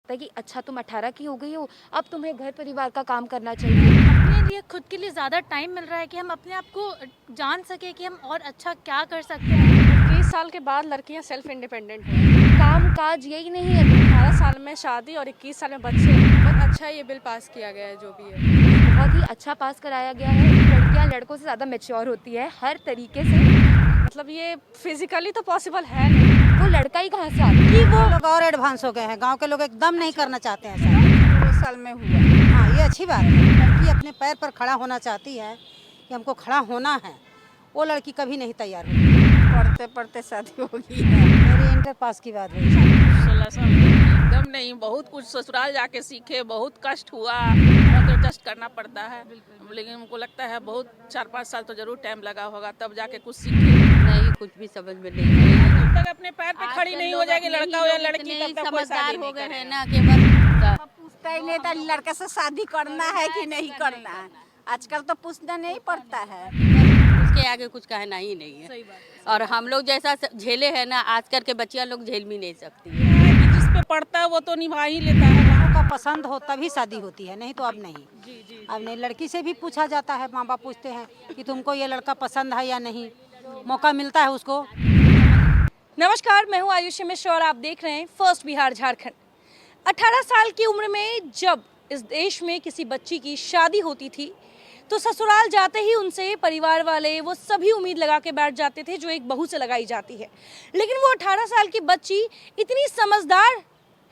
था कि अच्छा तुम 18 की हो गई हो, अब तुम्हें घर परिवार का काम करना चाहिए। अपने लिए खुद के लिए ज़्यादा टाइम मिल रहा है कि हम अपने आप को जान सके कि हम और अच्छा क्या कर सकते हैं। 21 साल के बाद लड़कियां सेल्फ इंडिपेंडेंट हैं। काम काज यही नहीं है। 18 साल में शादी और 21 साल में बच्चे। बहुत अच्छा ये बिल पास किया गया है जो भी है। बहुत ही अच्छा पास कराया गया है। लड़कियां लड़कों से ज़्यादा मैच्योर होती है हर तरीके से। मतलब ये फिजिकली तो पॉसिबल है नहीं। वो लड़का ही कहाँ से आता कि वो लोग और एडवांस हो गए हैं। गांव के लोग एकदम नहीं करना चाहते हैं ऐसा। 2 साल में हुआ। हाँ, ये अच्छी बात है। लड़की अपने पैर पर खड़ा होना चाहती है कि हमको खड़ा होना है, वो लड़की कभी नहीं तैयार होती। पढ़ते पढ़ते शादी हो गई है। मेरी इंटर पास की बात हुई। 16 साल एकदम नहीं, बहुत कुछ ससुराल जाके सीखे, बहुत कष्ट हुआ, बहुत एडजस्ट करना पड़ता है। लेकिन हमको लगता है बहुत 4-5 साल तो जरूर टाइम लगा होगा, तब जाके कुछ सीखे। नहीं, कुछ भी समझ में नहीं है। जब तक अपने पैर पे खड़ी नहीं हो जाएगी, लड़का हो या लड़की, तब तक कोई शादी नहीं हो गए हैं करेगा। ना कि बस पूछता ही नहीं था लड़के से शादी करना है कि नहीं करना है। आजकल तो पूछना नहीं पड़ता है। उसके आगे कुछ कहना ही नहीं है। और हम लोग जैसा झेले हैं ना, आजकल के बच्चियां लोग झेल भी नहीं सकती है। कि जिस पे पड़ता है वो तो निभा ही लेता है। लोगों का पसंद हो तभी शादी होती है, नहीं तो अब नहीं। अब नहीं, लड़की से भी पूछा जाता है, माँ बाप पूछते हैं कि तुमको ये लड़का पसंद है या नहीं, मौका मिलता है उसको। नमस्कार, मैं हूँ आयुषी मिश्र और आप देख रहे हैं फर्स्ट बिहार झारखंड। 18 साल की उम्र में जब इस देश में किसी बच्ची की शादी होती थी तो ससुराल जाते ही उनसे परिवार वाले वो सभी उम्मीद लगा के बैठ जाते थे जो एक बहू से लगाई जाती है। लेकिन वो 18 साल की बच्ची इतनी समझदार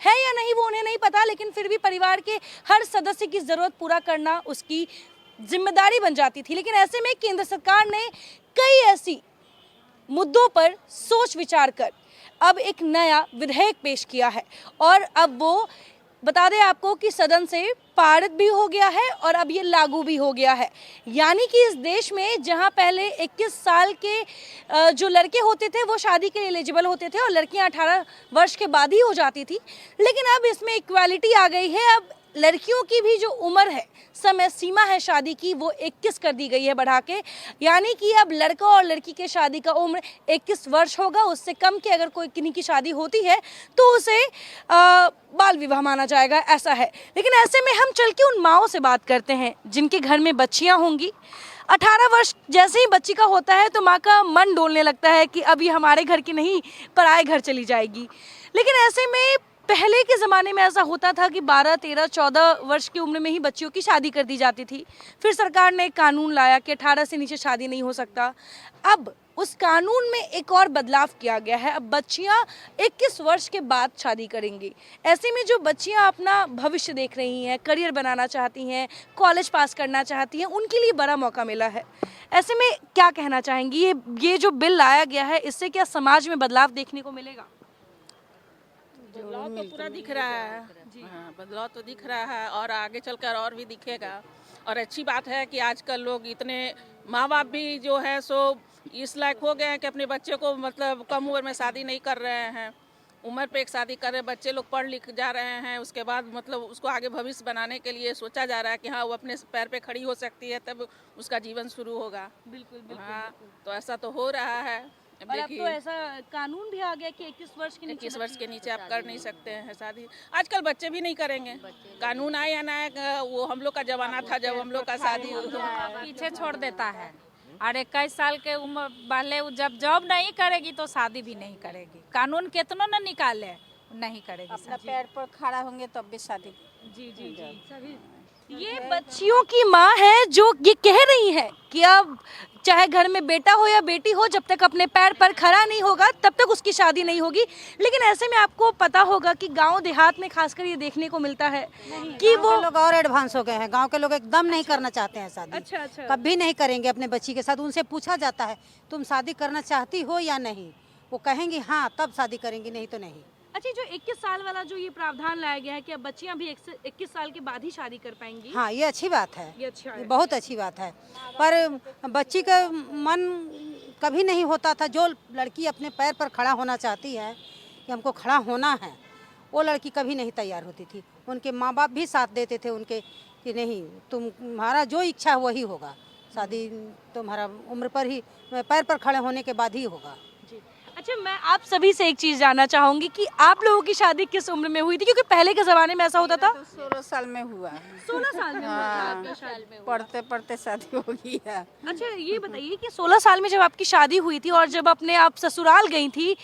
है या नहीं वो उन्हें नहीं पता, लेकिन फिर भी परिवार के हर सदस्य की ज़रूरत पूरा करना उसकी जिम्मेदारी बन जाती थी। लेकिन ऐसे में केंद्र सरकार ने कई ऐसी मुद्दों पर सोच विचार कर अब एक नया विधेयक पेश किया है और अब वो बता दें आपको कि सदन से पारित भी हो गया है और अब ये लागू भी हो गया है। यानी कि इस देश में जहां पहले 21 साल के जो लड़के होते थे वो शादी के लिए एलिजिबल होते थे और लड़कियां 18 वर्ष के बाद ही हो जाती थी, लेकिन अब इसमें इक्वालिटी आ गई है। अब लड़कियों की भी जो उम्र है, समय सीमा है शादी की, वो 21 कर दी गई है बढ़ा के। यानी कि अब लड़का और लड़की के शादी का उम्र 21 वर्ष होगा। उससे कम की अगर कोई किन्हीं की शादी होती है तो उसे बाल विवाह माना जाएगा, ऐसा है। लेकिन ऐसे में हम चल के उन माँओं से बात करते हैं जिनके घर में बच्चियाँ होंगी। 18 वर्ष जैसे ही बच्ची का होता है तो माँ का मन डोलने लगता है कि अब ये हमारे घर की नहीं, पराए घर चली जाएगी। लेकिन ऐसे में पहले के ज़माने में ऐसा होता था कि 12, 13, 14 वर्ष की उम्र में ही बच्चियों की शादी कर दी जाती थी। फिर सरकार ने एक कानून लाया कि 18 से नीचे शादी नहीं हो सकता। अब उस कानून में एक और बदलाव किया गया है। अब बच्चियां 21 वर्ष के बाद शादी करेंगी। ऐसे में जो बच्चियां अपना भविष्य देख रही हैं, करियर बनाना चाहती हैं, कॉलेज पास करना चाहती हैं, उनके लिए बड़ा मौका मिला है। ऐसे में क्या कहना चाहेंगी, ये जो बिल लाया गया है इससे क्या समाज में बदलाव देखने को मिलेगा? बदलाव तो पूरा दिख रहा है। हाँ, बदलाव तो दिख रहा है और आगे चलकर और भी दिखेगा। और अच्छी बात है कि आजकल लोग इतने माँ बाप भी जो है सो इस लायक हो गए हैं कि अपने बच्चे को मतलब कम उम्र में शादी नहीं कर रहे हैं। उम्र पे एक शादी कर रहे हैं, बच्चे लोग पढ़ लिख जा रहे हैं, उसके बाद मतलब उसको आगे भविष्य बनाने के लिए सोचा जा रहा है कि हाँ वो अपने पैर पे खड़ी हो सकती है, तब उसका जीवन शुरू होगा। बिल्कुल। हाँ, तो ऐसा तो हो रहा है। और अब तो ऐसा कानून भी आ गया कि 21 वर्ष के नीचे 21 वर्ष के नीचे आप कर नहीं सकते हैं शादी। आजकल बच्चे भी नहीं करेंगे, कानून आए या ना आए, वो हम लोग का जमाना था जब हम लोग का शादी पीछे छोड़ देता है। और 21 साल के उम्र वाले जब जॉब नहीं करेगी तो शादी भी नहीं करेगी। कानून कितना न निकाले, नहीं करेगी अपना शादी। पैर पर खड़ा होंगे तब भी शादी। जी। ये बच्चियों की माँ है जो ये कह रही है कि अब चाहे घर में बेटा हो या बेटी हो, जब तक अपने पैर पर खड़ा नहीं होगा तब तक उसकी शादी नहीं होगी। लेकिन ऐसे में आपको पता होगा कि गांव देहात में खासकर ये देखने को मिलता है कि वो लोग और एडवांस हो गए हैं। गांव के लोग एकदम नहीं करना चाहते हैं शादी। अच्छा। कभी नहीं करेंगे अपने बच्ची के साथ। उनसे पूछा जाता है तुम शादी करना चाहती हो या नहीं, वो कहेंगी हाँ, तब शादी करेंगी, नहीं तो नहीं। अच्छा, जो 21 साल वाला जो ये प्रावधान लाया गया है कि अब बच्चियां भी 21 साल के बाद ही शादी कर पाएंगी, हाँ, ये अच्छी बात है। ये अच्छा ये है। बहुत अच्छी बात है। पर बच्ची का मन कभी नहीं होता था। जो लड़की अपने पैर पर खड़ा होना चाहती है कि हमको खड़ा होना है, वो लड़की कभी नहीं तैयार होती थी। उनके माँ बाप भी साथ देते थे उनके कि नहीं, तुम्हारा जो इच्छा है वही होगा, शादी तुम्हारा उम्र पर ही, पैर पर खड़े होने के बाद ही होगा। अच्छा, मैं आप सभी से एक चीज़ जानना चाहूँगी कि आप लोगों की शादी किस उम्र में हुई थी, क्योंकि पहले के ज़माने में ऐसा होता था। तो 16 साल में हुआ। 16 साल में हुआ था हाँ, आपका शादी। पढ़ते पढ़ते शादी हो गई है। अच्छा, ये बताइए कि 16 साल में जब आपकी शादी हुई थी और जब अपने आप ससुराल गई थी,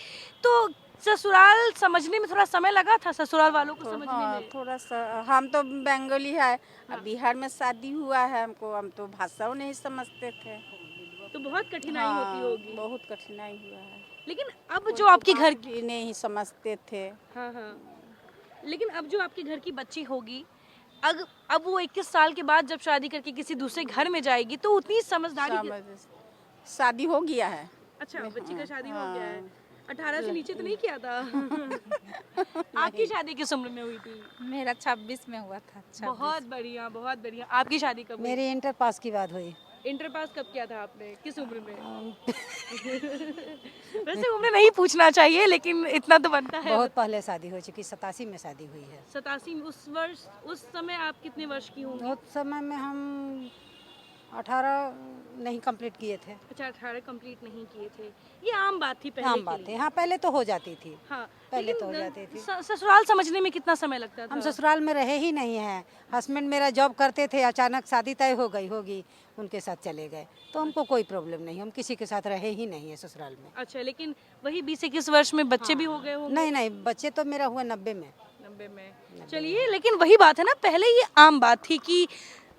तो ससुराल समझने में थोड़ा समय लगा था, ससुराल वालों को समझने हाँ, में? थोड़ा सा हम तो बंगाली है, अब बिहार में शादी हुआ है हमको, हम तो भाषा नहीं समझते थे। तो बहुत कठिनाई हाँ, होती होगी। बहुत कठिनाई हुआ है। लेकिन अब जो आपके घर की, भी नहीं समझते थे। हाँ हाँ, लेकिन अब जो आपके घर की बच्ची होगी, अब वो 21 साल के बाद जब शादी करके किसी दूसरे घर में जाएगी तो उतनी समझदारी शादी हो गया है। अच्छा, बच्ची का शादी हो हाँ। गया है। 18 से नीचे तो नहीं किया था? आपकी शादी किस उम्र में हुई थी? मेरा 26 में हुआ था। 26। बहुत बढ़िया, बहुत बढ़िया। आपकी शादी कब हुई? मेरी इंटर पास की बात हुई। इंटर पास कब किया था आपने, किस उम्र में? वैसे उम्र नहीं पूछना चाहिए, लेकिन इतना तो बनता है। बहुत पहले शादी हो चुकी, 87 में शादी हुई है। 87 में, उस समय आप कितने वर्ष की होंगी? उस समय में हम 18 नहीं कंप्लीट किए थे। अच्छा, 18 कंप्लीट नहीं किए थे। ये आम बात थी पहले आम के बात लिए। है, हाँ पहले तो हो जाती थी। हाँ, पहले लेकिन तो हो जाती थी। ससुराल समझने में कितना समय लगता था? हम ससुराल में रहे ही नहीं हैं। हस्बैंड मेरा जॉब करते थे, अचानक शादी तय हो गई होगी, उनके साथ चले गए, तो हमको कोई प्रॉब्लम नहीं, हम किसी के साथ रहे ही नहीं है ससुराल में। अच्छा, लेकिन वही 20-21 वर्ष में बच्चे भी हो गए होंगे? नहीं नहीं, बच्चे तो मेरा हुआ 90 में। 90 में। चलिए, लेकिन वही बात है ना, पहले ये आम बात थी कि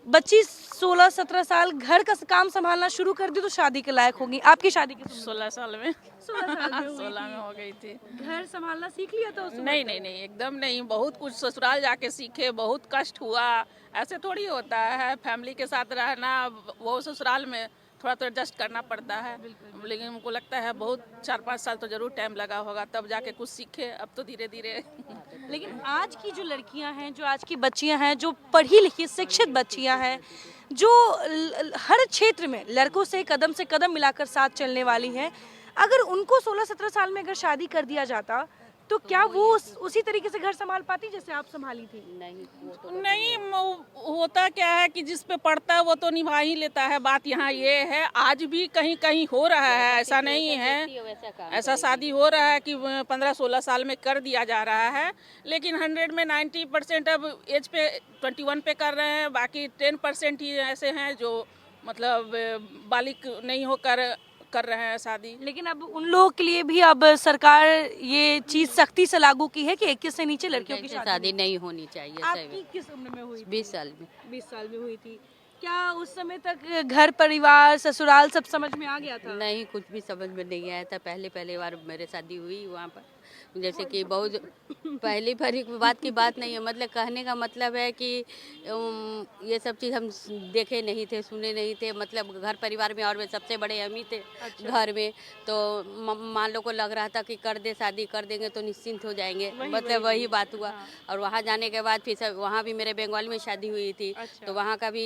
बच्ची 16-17 साल घर का काम संभालना शुरू कर दी तो शादी के लायक होगी। आपकी शादी किस उम्र 16 साल में 16 साल में हुई 16 थी। में हो गई थी। घर संभालना सीख लिया था उस वक्त? नहीं नहीं नहीं, एकदम नहीं। बहुत कुछ ससुराल जाके सीखे, बहुत कष्ट हुआ। ऐसे थोड़ी होता है, फैमिली के साथ रहना, वो ससुराल में थोड़ा तो एडजस्ट करना पड़ता है। लेकिन हमको लगता है बहुत 4-5 साल तो जरूर टाइम लगा होगा, तब जाके कुछ सीखे। अब तो धीरे धीरे लेकिन आज की जो लड़कियां हैं, जो आज की बच्चियां हैं, जो पढ़ी लिखी शिक्षित बच्चियां हैं, जो हर क्षेत्र में लड़कों से कदम मिलाकर साथ चलने वाली हैं, अगर उनको 16-17 साल में अगर शादी कर दिया जाता तो क्या वो उसी तरीके से घर संभाल पाती जैसे आप संभाली थी? नहीं, होता क्या है कि जिस पे पड़ता है वो तो निभा ही लेता है। बात यहाँ ये है, आज भी कहीं कहीं हो रहा है, ऐसा नहीं है। ऐसा शादी हो रहा है कि 15-16 साल में कर दिया जा रहा है, लेकिन 100 में 90% अब एज पे 21 पे कर रहे हैं। बाकी 10% ही ऐसे हैं जो मतलब बालिग नहीं होकर कर रहे हैं शादी। लेकिन अब उन लोगों के लिए भी अब सरकार ये चीज सख्ती से लागू की है कि 21 से नीचे लड़कियों की शादी नहीं होनी चाहिए। आपकी किस उम्र में हुई? 20 साल में। 20 साल में हुई थी। क्या उस समय तक घर परिवार ससुराल सब समझ में आ गया था? नहीं, कुछ भी समझ में नहीं आया था। पहले बार मेरे शादी हुई वहाँ पर, जैसे कि बहुत पहली बारी बात की बात नहीं है। मतलब कहने का मतलब है कि ये सब चीज़ हम देखे नहीं थे, सुने नहीं थे। मतलब घर परिवार में और वे सबसे बड़े हम ही थे। अच्छा। घर में तो मान लो को लग रहा था कि कर दे, शादी कर देंगे तो निश्चिंत हो जाएंगे। मतलब वही बात हुआ। हाँ। और वहाँ जाने के बाद फिर सब, वहाँ भी मेरे बंगाल में शादी हुई थी। अच्छा। तो वहाँ का भी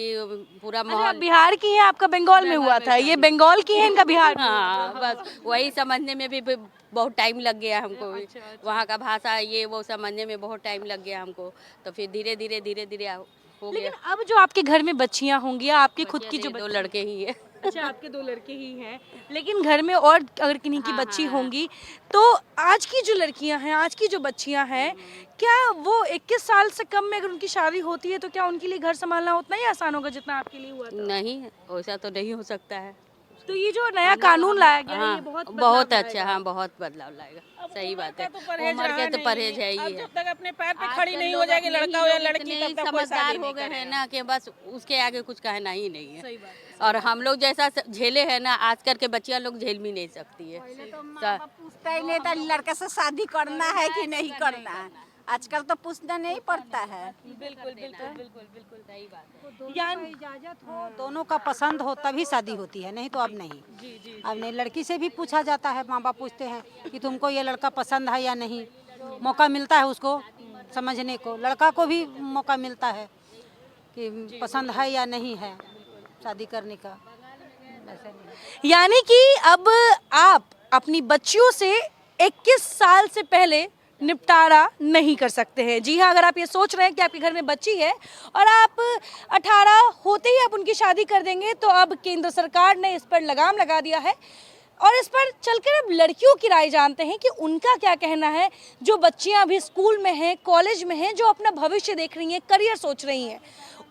पूरा माहौल। बिहार की है आपका, बंगाल में हुआ था? ये बंगाल की है, इनका बिहार? हाँ, बस वही समझने में भी बहुत टाइम लग गया हमको। अच्छा। वहाँ का भाषा ये वो समझने में बहुत टाइम लग गया हमको। तो फिर धीरे धीरे हो गया। लेकिन अब जो आपके घर में बच्चियां होंगी, आपके खुद की जो 2 लड़के ही है। अच्छा, आपके 2 लड़के ही हैं, लेकिन घर में और अगर किन्हीं की बच्ची होंगी तो आज की जो लड़कियां हैं, आज की जो बच्चियां हैं, क्या वो 21 साल से कम में अगर उनकी शादी होती है तो क्या उनके लिए घर संभालना उतना ही आसान होगा जितना आपके लिए हुआ था? नहीं, वैसा तो नहीं हो सकता है। तो ये जो नया कानून लाया गया है, ये बहुत अच्छा, हाँ बहुत बदलाव लाएगा। सही बात है। उम्र के तो परहेज है ही। जब तक अपने पैर पे खड़ी नहीं हो जाएगी लड़का हो या लड़की, तब तक कोई शादी हो गए हैं ना कि बस उसके आगे कुछ कहना ही नहीं है। सही बात। और हम लोग जैसा झेले हैं ना, आजकल के बच्चियां लोग झेल भी नहीं सकती है। पूछता ही नहीं था लड़के से शादी करना है कि नहीं करना है। आजकल तो पूछना नहीं पड़ता है। बिल्कुल सही बात है। इजाजत हो, दोनों का पसंद हो तभी शादी होती है, नहीं तो अब नहीं। अब नहीं, लड़की से भी पूछा जाता है, माँ बाप पूछते हैं कि तुमको ये लड़का पसंद है या नहीं। मौका मिलता है उसको समझने को, लड़का को भी मौका मिलता है कि पसंद है या नहीं है शादी करने का। यानी कि अब आप अपनी बच्चियों से 21 साल से पहले निपटारा नहीं कर सकते हैं। जी हाँ, अगर आप ये सोच रहे हैं कि आपके घर में बच्ची है और आप 18 होते ही आप उनकी शादी कर देंगे, तो अब केंद्र सरकार ने इस पर लगाम लगा दिया है और इस पर चलकर अब लड़कियों की राय जानते हैं कि उनका क्या कहना है। जो बच्चियां अभी स्कूल में हैं, कॉलेज में हैं, जो अपना भविष्य देख रही हैं, करियर सोच रही हैं,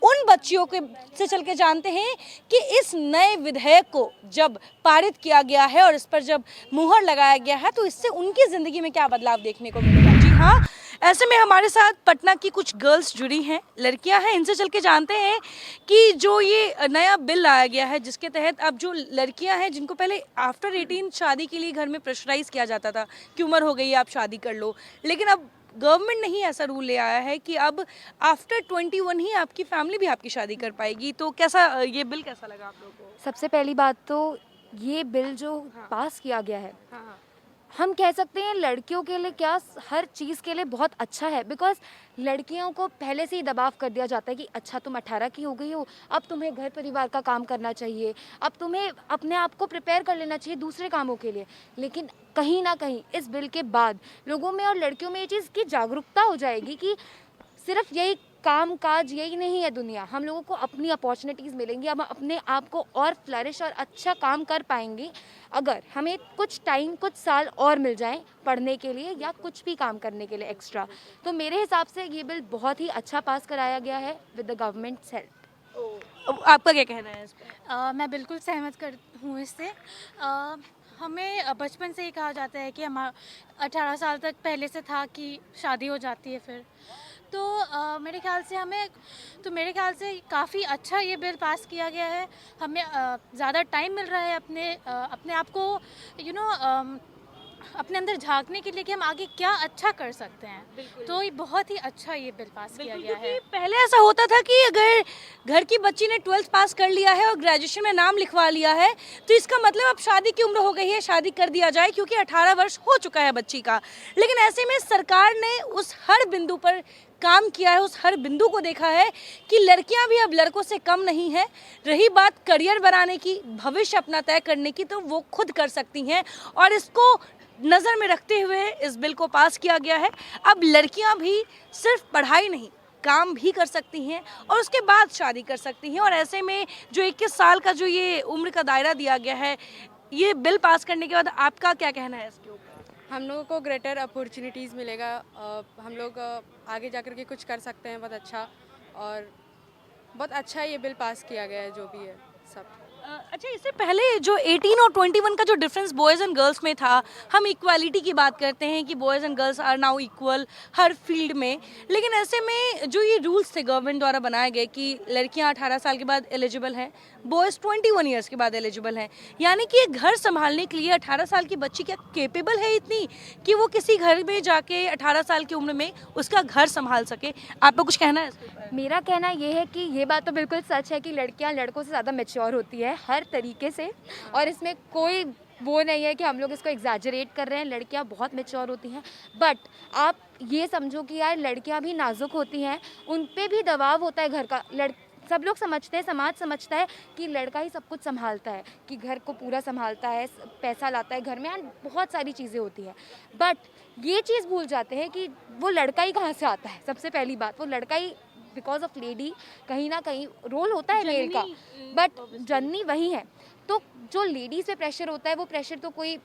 उन बच्चियों के से चल के जानते हैं कि इस नए विधेयक को जब पारित किया गया है और इस पर जब मुहर लगाया गया है तो इससे उनकी ज़िंदगी में क्या बदलाव देखने को मिलेगा। जी हाँ, ऐसे में हमारे साथ पटना की कुछ गर्ल्स जुड़ी हैं, लड़कियां हैं, इनसे चल के जानते हैं कि जो ये नया बिल लाया गया है जिसके तहत अब जो लड़कियां हैं जिनको पहले आफ्टर 18 शादी के लिए घर में प्रेशराइज किया जाता था कि उम्र हो गई है आप शादी कर लो, लेकिन अब गवर्नमेंट ने ही ऐसा रूल ले आया है कि अब आफ्टर 21 ही आपकी फैमिली भी आपकी शादी कर पाएगी। तो कैसा ये बिल कैसा लगा आप लोगों को? सबसे पहली बात तो ये बिल जो पास किया गया है, हम कह सकते हैं लड़कियों के लिए क्या, हर चीज़ के लिए बहुत अच्छा है। बिकॉज लड़कियों को पहले से ही दबाव कर दिया जाता है कि अच्छा तुम 18 की हो गई हो, अब तुम्हें घर परिवार का काम करना चाहिए, अब तुम्हें अपने आप को प्रिपेयर कर लेना चाहिए दूसरे कामों के लिए। लेकिन कहीं ना कहीं इस बिल के बाद लोगों में और लड़कियों में ये चीज़ की जागरूकता हो जाएगी कि सिर्फ यही काम काज यही नहीं है दुनिया, हम लोगों को अपनी अपॉर्चुनिटीज़ मिलेंगी, हम अपने आप को और फ्लरिश और अच्छा काम कर पाएंगे अगर हमें कुछ टाइम, कुछ साल और मिल जाए पढ़ने के लिए या कुछ भी काम करने के लिए एक्स्ट्रा। तो मेरे हिसाब से ये बिल बहुत ही अच्छा पास कराया गया है विद द गवर्नमेंट्स हेल्प। आपका क्या कहना है इस पर? मैं बिल्कुल सहमत कर हूँ इससे। हमें बचपन से ही कहा जाता है कि हम 18 साल तक पहले से था कि शादी हो जाती है फिर। तो मेरे ख्याल से काफ़ी अच्छा ये बिल पास किया गया है। हमें ज़्यादा टाइम मिल रहा है अपने आप को अपने अंदर झांकने के लिए कि हम आगे क्या अच्छा कर सकते हैं। तो ये बहुत ही अच्छा ये बिल पास किया गया है। पहले ऐसा होता था कि अगर घर की बच्ची ने 12th पास कर लिया है और ग्रेजुएशन में नाम लिखवा लिया है तो इसका मतलब अब शादी की उम्र हो गई है, शादी कर दिया जाए क्योंकि 18 वर्ष हो चुका है बच्ची का। लेकिन ऐसे में सरकार ने उस हर बिंदु पर काम किया है, उस हर बिंदु को देखा है कि लड़कियां भी अब लड़कों से कम नहीं हैं। रही बात करियर बनाने की, भविष्य अपना तय करने की, तो वो खुद कर सकती हैं और इसको नज़र में रखते हुए इस बिल को पास किया गया है। अब लड़कियां भी सिर्फ पढ़ाई नहीं, काम भी कर सकती हैं और उसके बाद शादी कर सकती हैं। और ऐसे में जो 21 साल का जो ये उम्र का दायरा दिया गया है, ये बिल पास करने के बाद आपका क्या कहना है इसके ऊपर? हम लोगों को ग्रेटर अपॉर्चुनिटीज़ मिलेगा, हम लोग आगे जाकर के कुछ कर सकते हैं बहुत अच्छा। और बहुत अच्छा ये बिल पास किया गया है जो भी है सब। अच्छा, इससे पहले जो 18 और 21 का जो डिफरेंस बॉयज़ एंड गर्ल्स में था, हम इक्वालिटी की बात करते हैं कि boys and girls are now equal हर फील्ड में, लेकिन ऐसे में जो ये रूल्स थे गवर्नमेंट द्वारा बनाए गए कि लड़कियां 18 साल के बाद एलिजिबल हैं, बॉयज़ 21 ईयर्स के बाद एलिजिबल हैं, यानी कि घर संभालने के लिए 18 साल की बच्ची क्या केपेबल है इतनी कि वो किसी घर में जाके 18 साल की उम्र में उसका घर संभाल सके? आपको कुछ कहना है इसके ऊपर? मेरा कहना ये है कि ये बात तो बिल्कुल सच है कि लड़कियां लड़कों से ज़्यादा मैच्योर होती है हर तरीके से, और इसमें कोई वो नहीं है कि हम लोग इसको एग्जैजरेट कर रहे हैं। लड़कियां बहुत मैच्योर होती हैं, बट आप ये समझो कि यार लड़कियां भी नाजुक होती हैं, उन पे भी दबाव होता है घर का। सब लोग समझते हैं, समाज समझता है कि लड़का ही सब कुछ संभालता है, कि घर को पूरा संभालता है, पैसा लाता है घर में, एंड बहुत सारी चीज़ें होती हैं। बट ये चीज़ भूल जाते हैं कि वो लड़का ही कहाँ से आता है। सबसे पहली बात, वो लड़का ही बिकॉज ऑफ लेडी कहीं ना कहीं रोल होता है मेल का, बट जननी वही है। तो जो लेडीज़ पे प्रेशर होता है वो प्रेशर तो कोई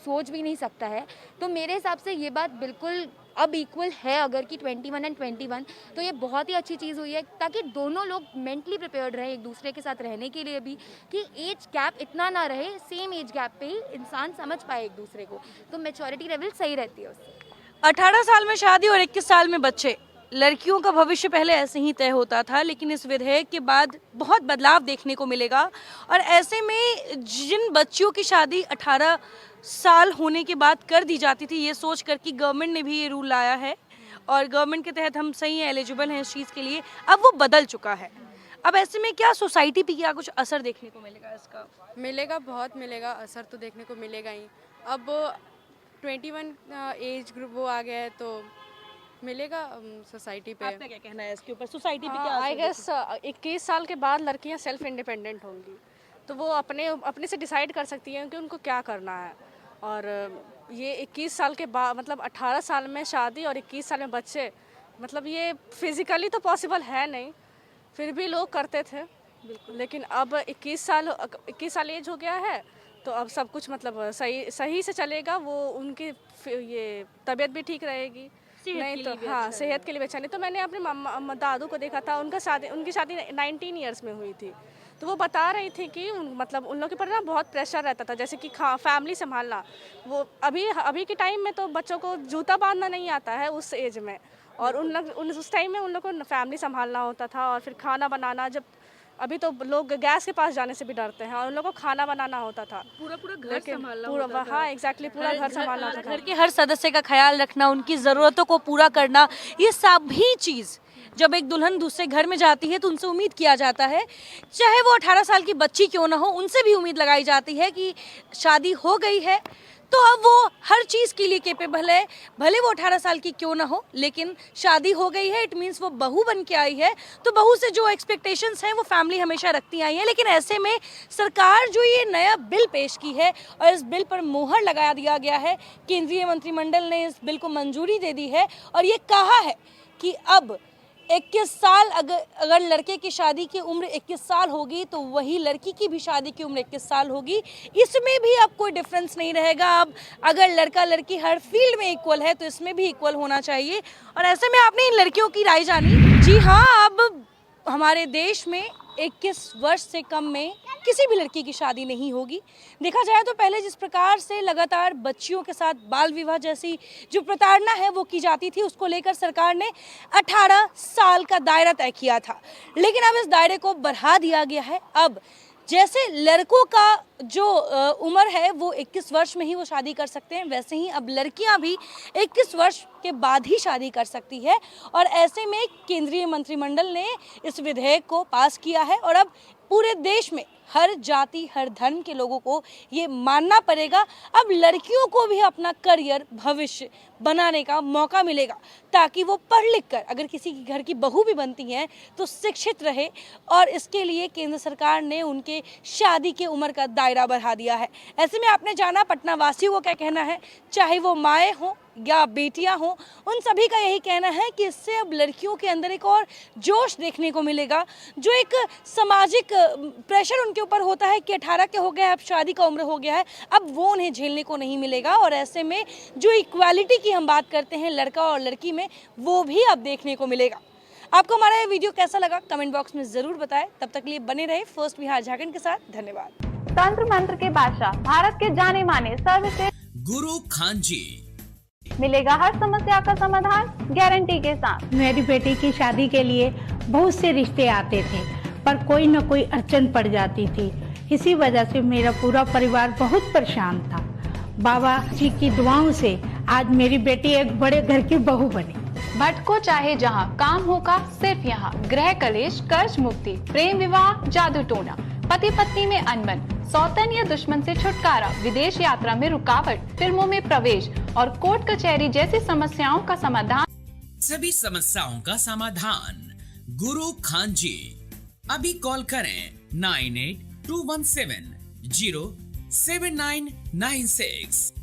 सोच भी नहीं सकता है। तो मेरे हिसाब से ये बात बिल्कुल अब इक्वल है अगर कि 21 एंड 21, तो ये बहुत ही अच्छी चीज़ हुई है ताकि दोनों लोग मेंटली प्रिपेयर्ड रहें एक दूसरे के साथ रहने के लिए भी, कि एज गैप इतना ना रहे, सेम एज गैप पे ही इंसान समझ पाए एक दूसरे को, तो मैच्योरिटी लेवल सही रहती है उससे। 18 साल में शादी और 21 साल में बच्चे, लड़कियों का भविष्य पहले ऐसे ही तय होता था, लेकिन इस विधेयक के बाद बहुत बदलाव देखने को मिलेगा। और ऐसे में जिन बच्चियों की शादी 18 साल होने के बाद कर दी जाती थी, ये सोच कर कि गवर्नमेंट ने भी ये रूल लाया है और गवर्नमेंट के तहत हम सही हैं, एलिजिबल हैं इस चीज़ के लिए, अब वो बदल चुका है। अब ऐसे में क्या सोसाइटी पे क्या कुछ असर देखने को मिलेगा इसका? मिलेगा, बहुत मिलेगा, असर तो देखने को मिलेगा ही। अब 21 एज ग्रुप वो आ गया है तो मिलेगा सोसाइटी पे। आपका क्या कहना है इसके ऊपर? सोसाइटी पे क्या आई गेस 21 साल के बाद लड़कियां सेल्फ इंडिपेंडेंट होंगी, तो वो अपने से डिसाइड कर सकती हैं कि उनको क्या करना है। और ये 21 साल के बाद, मतलब 18 साल में शादी और 21 साल में बच्चे, मतलब ये फिज़िकली तो पॉसिबल है नहीं, फिर भी लोग करते थे। लेकिन अब 21 साल एज हो गया है तो अब सब कुछ मतलब सही से चलेगा, वो उनकी ये तबीयत भी ठीक रहेगी, नहीं तो हाँ सेहत के लिए भी अच्छा। नहीं तो मैंने अपने दादू को देखा था, उनकी शादी 19 ईयर्स में हुई थी, तो वो बता रही थी कि मतलब उन लोगों के ऊपर ना बहुत प्रेशर रहता था, जैसे कि फैमिली संभालना। वो अभी के टाइम में तो बच्चों को जूता बांधना नहीं आता है उस एज में, और उस टाइम में उन लोगों को फैमिली संभालना होता था, और फिर खाना बनाना। जब अभी तो लोग गैस के पास जाने से भी डरते हैं, और उन लोगों को खाना बनाना होता था, पूरा घर संभालना पूरा होता था। हाँ एग्जैक्टली पूरा घर संभालना होता था। घर के हर सदस्य का ख्याल रखना, उनकी ज़रूरतों को पूरा करना, ये सभी चीज़ जब एक दुल्हन दूसरे घर में जाती है तो उनसे उम्मीद किया जाता है, चाहे वो 18 साल की बच्ची क्यों ना हो, उनसे भी उम्मीद लगाई जाती है कि शादी हो गई है तो अब वो हर चीज़ के लिए कैपेबल है, भले वो 18 साल की क्यों ना हो, लेकिन शादी हो गई है, इट मीन्स वो बहू बन के आई है, तो बहू से जो एक्सपेक्टेशंस हैं वो फैमिली हमेशा रखती आई है। लेकिन ऐसे में सरकार जो ये नया बिल पेश की है और इस बिल पर मोहर लगा दिया गया है, केंद्रीय मंत्रिमंडल ने इस बिल को मंजूरी दे दी है और ये कहा है कि अब 21 साल अगर लड़के की शादी की उम्र 21 साल होगी तो वही लड़की की भी शादी की उम्र 21 साल होगी। इसमें भी अब कोई डिफरेंस नहीं रहेगा। अब अगर लड़का लड़की हर फील्ड में इक्वल है तो इसमें भी इक्वल होना चाहिए। और ऐसे में आपने इन लड़कियों की राय जानी। जी हाँ, अब हमारे देश में 21 वर्ष से कम में किसी भी लड़की की शादी नहीं होगी। देखा जाए तो पहले जिस प्रकार से लगातार बच्चियों के साथ बाल विवाह जैसी जो प्रताड़ना है वो की जाती थी, उसको लेकर सरकार ने 18 साल का दायरा तय किया था, लेकिन अब इस दायरे को बढ़ा दिया गया है। अब जैसे लड़कों का जो उम्र है वो 21 वर्ष में ही वो शादी कर सकते हैं, वैसे ही अब लड़कियां भी 21 वर्ष के बाद ही शादी कर सकती है। और ऐसे में केंद्रीय मंत्रिमंडल ने इस विधेयक को पास किया है और अब पूरे देश में हर जाति हर धर्म के लोगों को ये मानना पड़ेगा। अब लड़कियों को भी अपना करियर भविष्य बनाने का मौका मिलेगा, ताकि वो पढ़ लिख कर अगर किसी की घर की बहू भी बनती हैं तो शिक्षित रहे। और इसके लिए केंद्र सरकार ने उनके शादी की उम्र का दायरा बढ़ा दिया है। ऐसे में आपने जाना पटना वासियों को क्या कहना है, चाहे वो माएँ हों या बेटियां हों, उन सभी का यही कहना है कि इससे अब लड़कियों के अंदर एक और जोश देखने को मिलेगा। जो एक सामाजिक प्रेशर उनके ऊपर होता है कि 18 के हो गए, अब शादी का उम्र हो गया है, अब वो उन्हें झेलने को नहीं मिलेगा। और ऐसे में जो इक्वालिटी की हम बात करते हैं लड़का और लड़की में, वो भी अब देखने को मिलेगा। आपको हमारा ये वीडियो कैसा लगा कमेंट बॉक्स में ज़रूर बताएं। तब तक के लिए बने रहे फर्स्ट बिहार झारखंड के साथ। धन्यवाद। तंत्र मंत्र के बादशाह, भारत के जाने माने सर्वश्रेष्ठ गुरु खान जी, मिलेगा हर समस्या का समाधान गारंटी के साथ। मेरी बेटी की शादी के लिए बहुत से रिश्ते आते थे, पर कोई न कोई अड़चन पड़ जाती थी। इसी वजह से मेरा पूरा परिवार बहुत परेशान था। बाबा जी की दुआओं से आज मेरी बेटी एक बड़े घर की बहू बनी। भटको चाहे जहां, काम होगा सिर्फ यहाँ। गृह कलेश, कर्ज मुक्ति, प्रेम विवाह, जादू टोना, पति पत्नी में अनबन, सौतन या दुश्मन से छुटकारा, विदेश यात्रा में रुकावट, फिल्मों में प्रवेश और कोर्ट कचहरी जैसी समस्याओं का समाधान। सभी समस्याओं का समाधान गुरु खान जी। अभी कॉल करें 9821707996।